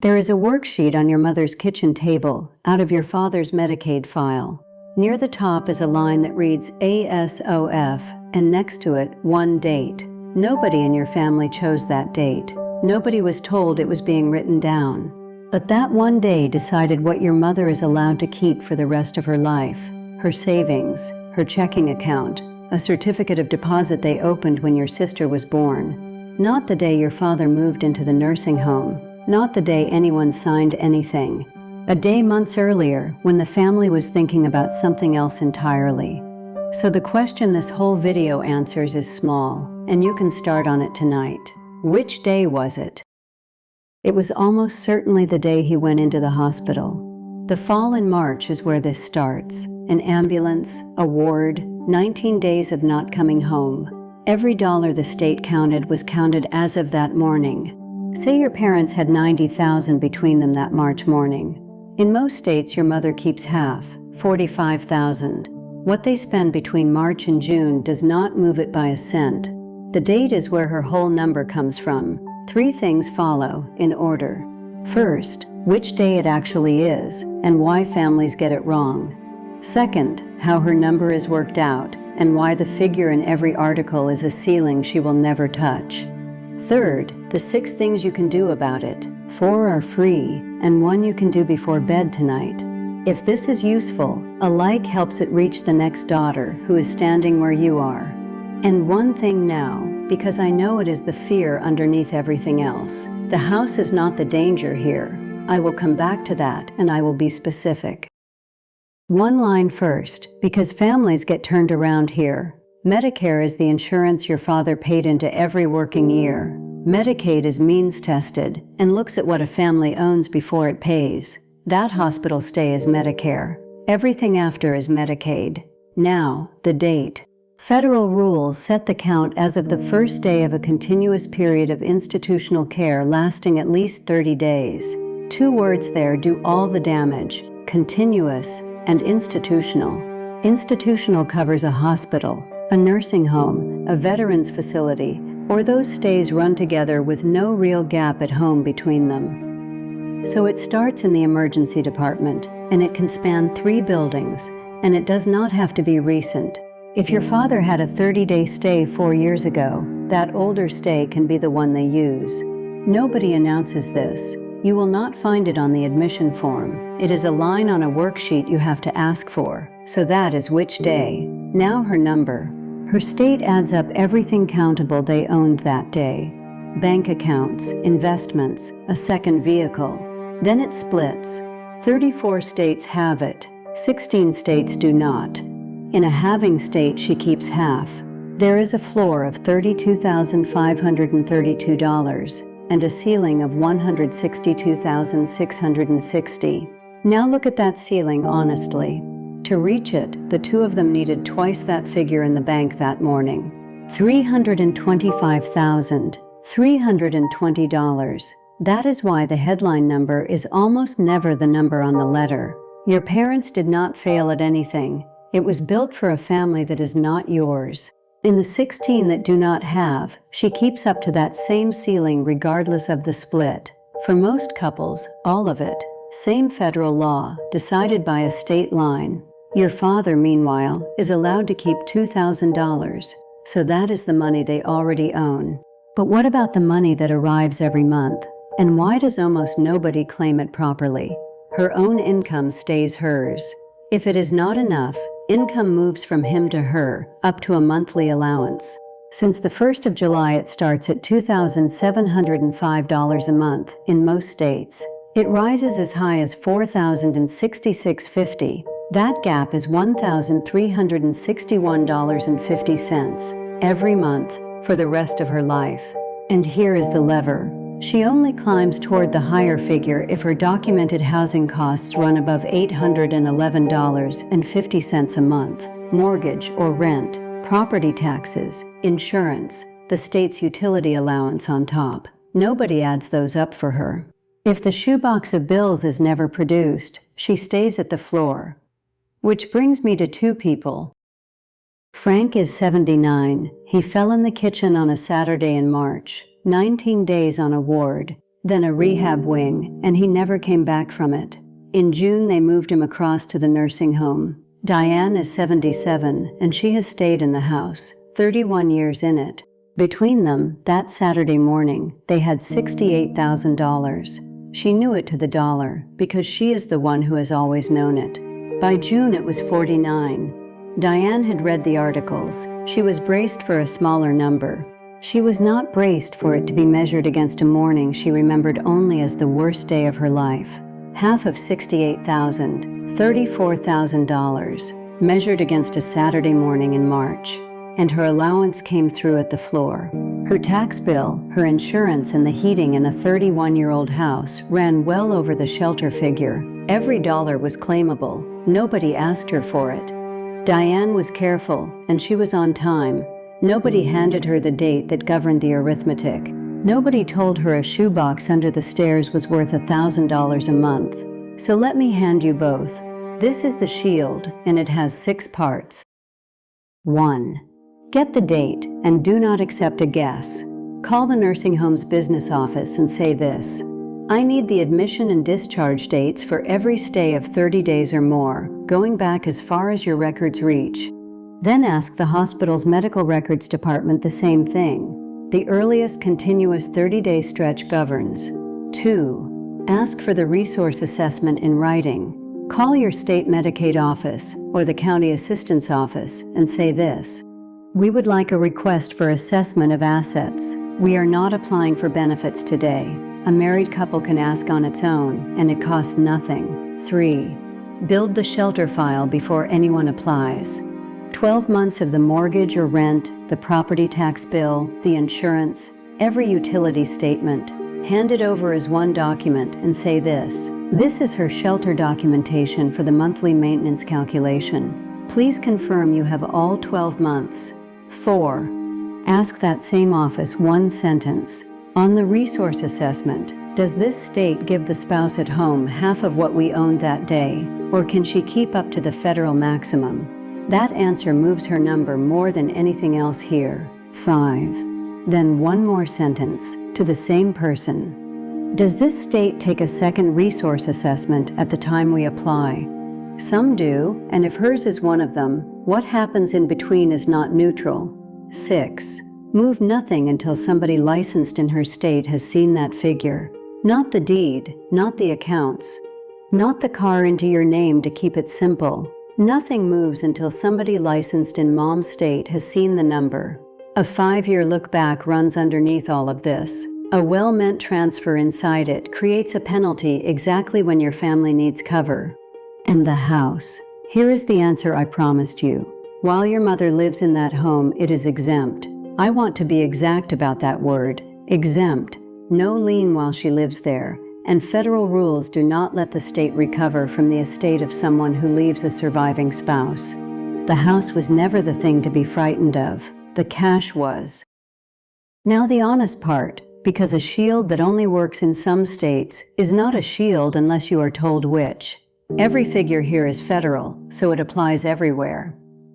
There is a worksheet on your mother's kitchen table out of your father's Medicaid file. Near the top is a line that reads ASOF, and next to it, one date. Nobody in your family chose that date. Nobody was told it was being written down. But that one day decided what your mother is allowed to keep for the rest of her life. Her savings, her checking account, a certificate of deposit they opened when your sister was born. Not the day your father moved into the nursing home. Not the day anyone signed anything. A day months earlier, when the family was thinking about something else entirely. So the question this whole video answers is small, and you can start on it tonight. Which day was it? It was almost certainly the day he went into the hospital. The fall in March is where this starts. An ambulance, a ward, 19 days of not coming home. Every dollar the state counted was counted as of that morning. Say your parents had $90,000 between them that March morning. In most states, your mother keeps half, $45,000. What they spend between March and June does not move it by a cent. The date is where her whole number comes from. 3 things follow, in order. First, which day it actually is, and why families get it wrong. Second, how her number is worked out, and why the figure in every article is a ceiling she will never touch. Third, the 6 things you can do about it. 4 are free, and 1 you can do before bed tonight. If this is useful, a like helps it reach the next daughter who is standing where you are. And one thing now, because I know it is the fear underneath everything else. The house is not the danger here. I will come back to that, and I will be specific. One line first, because families get turned around here. Medicare is the insurance your father paid into every working year. Medicaid is means tested and looks at what a family owns before it pays. That hospital stay is Medicare. Everything after is Medicaid. Now, the date. Federal rules set the count as of the first day of a continuous period of institutional care lasting at least 30 days. 2 words there do all the damage: continuous and institutional. Institutional covers a hospital, a nursing home, a veterans facility, or those stays run together with no real gap at home between them. So it starts in the emergency department, and it can span 3 buildings, and it does not have to be recent. If your father had a 30-day stay 4 years ago, that older stay can be the one they use. Nobody announces this. You will not find it on the admission form. It is a line on a worksheet you have to ask for, so that is which day. Now her number. Her state adds up everything countable they owned that day. Bank accounts, investments, a second vehicle. Then it splits. 34 states have it. 16 states do not. In a having state, she keeps half. There is a floor of $32,532 and a ceiling of $162,660. Now look at that ceiling honestly. To reach it, the 2 of them needed twice that figure in the bank that morning. $325,320. That is why the headline number is almost never the number on the letter. Your parents did not fail at anything. It was built for a family that is not yours. In the 16 that do not have, she keeps up to that same ceiling regardless of the split. For most couples, all of it. Same federal law, decided by a state line. Your father, meanwhile, is allowed to keep $2,000, so that is the money they already own. But what about the money that arrives every month? And why does almost nobody claim it properly? Her own income stays hers. If it is not enough, income moves from him to her, up to a monthly allowance. Since the 1st of July, it starts at $2,705 a month in most states. It rises as high as $4,066.50. That gap is $1,361.50 every month for the rest of her life. And here is the lever. She only climbs toward the higher figure if her documented housing costs run above $811.50 a month. Mortgage or rent, property taxes, insurance, the state's utility allowance on top. Nobody adds those up for her. If the shoebox of bills is never produced, she stays at the floor. Which brings me to 2 people. Frank is 79. He fell in the kitchen on a Saturday in March, 19 days on a ward. then a rehab wing, and he never came back from it. In June, they moved him across to the nursing home. Diane is 77, and she has stayed in the house, 31 years in it. Between them, that Saturday morning, they had $68,000. She knew it to the dollar, because she is the one who has always known it. By June, it was 49. Diane had read the articles. She was braced for a smaller number. She was not braced for it to be measured against a morning she remembered only as the worst day of her life. Half of $68,000, $34,000, measured against a Saturday morning in March. And her allowance came through at the floor. Her tax bill, her insurance, and the heating in a 31-year-old house ran well over the shelter figure. Every dollar was claimable. Nobody asked her for it. Diane was careful, and she was on time. Nobody handed her the date that governed the arithmetic. Nobody told her a shoebox under the stairs was worth $1,000 a month. So let me hand you both. This is the shield, and it has 6 parts. 1. Get the date, and do not accept a guess. Call the nursing home's business office and say this: I need the admission and discharge dates for every stay of 30 days or more, going back as far as your records reach. Then ask the hospital's medical records department the same thing. The earliest continuous 30-day stretch governs. 2. Ask for the resource assessment in writing. Call your state Medicaid office or the county assistance office and say this: we would like a request for assessment of assets. We are not applying for benefits today. A married couple can ask on its own, and it costs nothing. 3. Build the shelter file before anyone applies. 12 months of the mortgage or rent, the property tax bill, the insurance, every utility statement. Hand it over as one document and say this: this is her shelter documentation for the monthly maintenance calculation. Please confirm you have all 12 months. 4. Ask that same office one sentence. On the resource assessment, does this state give the spouse at home half of what we owned that day, or can she keep up to the federal maximum? That answer moves her number more than anything else here. 5. Then one more sentence to the same person. Does this state take a second resource assessment at the time we apply? Some do, and if hers is one of them, what happens in between is not neutral. 6. Move nothing until somebody licensed in her state has seen that figure. Not the deed, not the accounts, not the car into your name to keep it simple. Nothing moves until somebody licensed in mom's state has seen the number. A 5-year look back runs underneath all of this. A well-meant transfer inside it creates a penalty exactly when your family needs cover. And the house. Here is the answer I promised you. While your mother lives in that home, it is exempt. I want to be exact about that word. Exempt. No lien while she lives there. And federal rules do not let the state recover from the estate of someone who leaves a surviving spouse. The house was never the thing to be frightened of. The cash was. Now the honest part, because a shield that only works in some states is not a shield unless you are told which. Every figure here is federal, so it applies everywhere.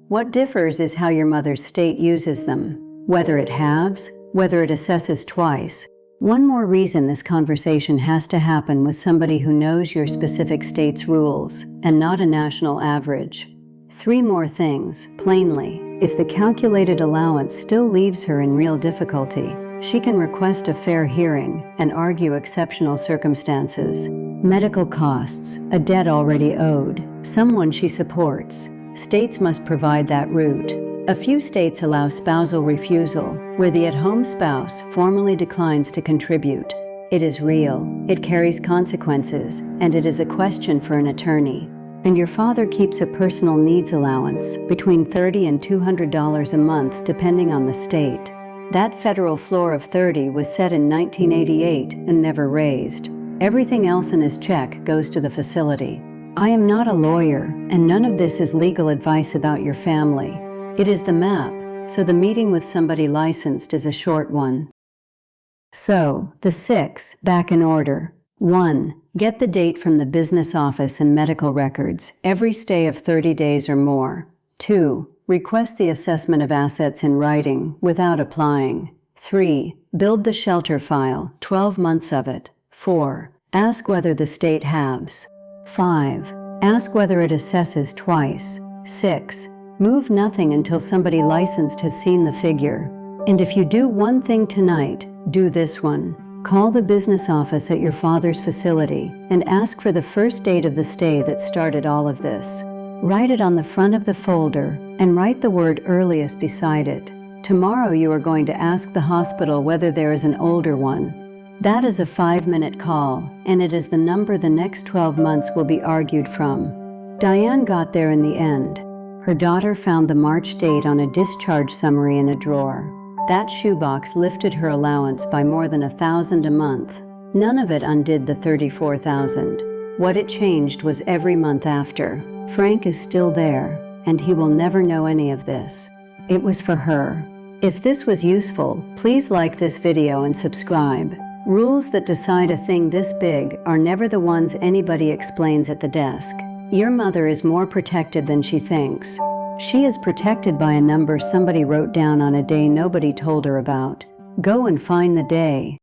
What differs is how your mother's state uses them, whether it halves, whether it assesses twice. One more reason this conversation has to happen with somebody who knows your specific state's rules, and not a national average. 3 more things, plainly. If the calculated allowance still leaves her in real difficulty, she can request a fair hearing and argue exceptional circumstances. Medical costs, a debt already owed, someone she supports. States must provide that route. A few states allow spousal refusal, where the at-home spouse formally declines to contribute. It is real, it carries consequences, and it is a question for an attorney. And your father keeps a personal needs allowance, between $30 and $200 a month depending on the state. That federal floor of $30 was set in 1988 and never raised. Everything else in his check goes to the facility. I am not a lawyer, and none of this is legal advice about your family. It is the map, so the meeting with somebody licensed is a short one. So, the 6, back in order. 1. Get the date from the business office and medical records, every stay of 30 days or more. 2. Request the assessment of assets in writing, without applying. 3. Build the shelter file, 12 months of it. 4. Ask whether the state halves. 5. Ask whether it assesses twice. 6. Move nothing until somebody licensed has seen the figure. And if you do one thing tonight, do this one. Call the business office at your father's facility and ask for the first date of the stay that started all of this. Write it on the front of the folder and write the word earliest beside it. Tomorrow you are going to ask the hospital whether there is an older one. That is a 5-minute call, and it is the number the next 12 months will be argued from. Diane got there in the end. Her daughter found the March date on a discharge summary in a drawer. That shoebox lifted her allowance by more than $1,000 a month. None of it undid the $34,000. What it changed was every month after. Frank is still there, and he will never know any of this. It was for her. If this was useful, please like this video and subscribe. Rules that decide a thing this big are never the ones anybody explains at the desk. Your mother is more protected than she thinks. She is protected by a number somebody wrote down on a day nobody told her about. Go and find the day.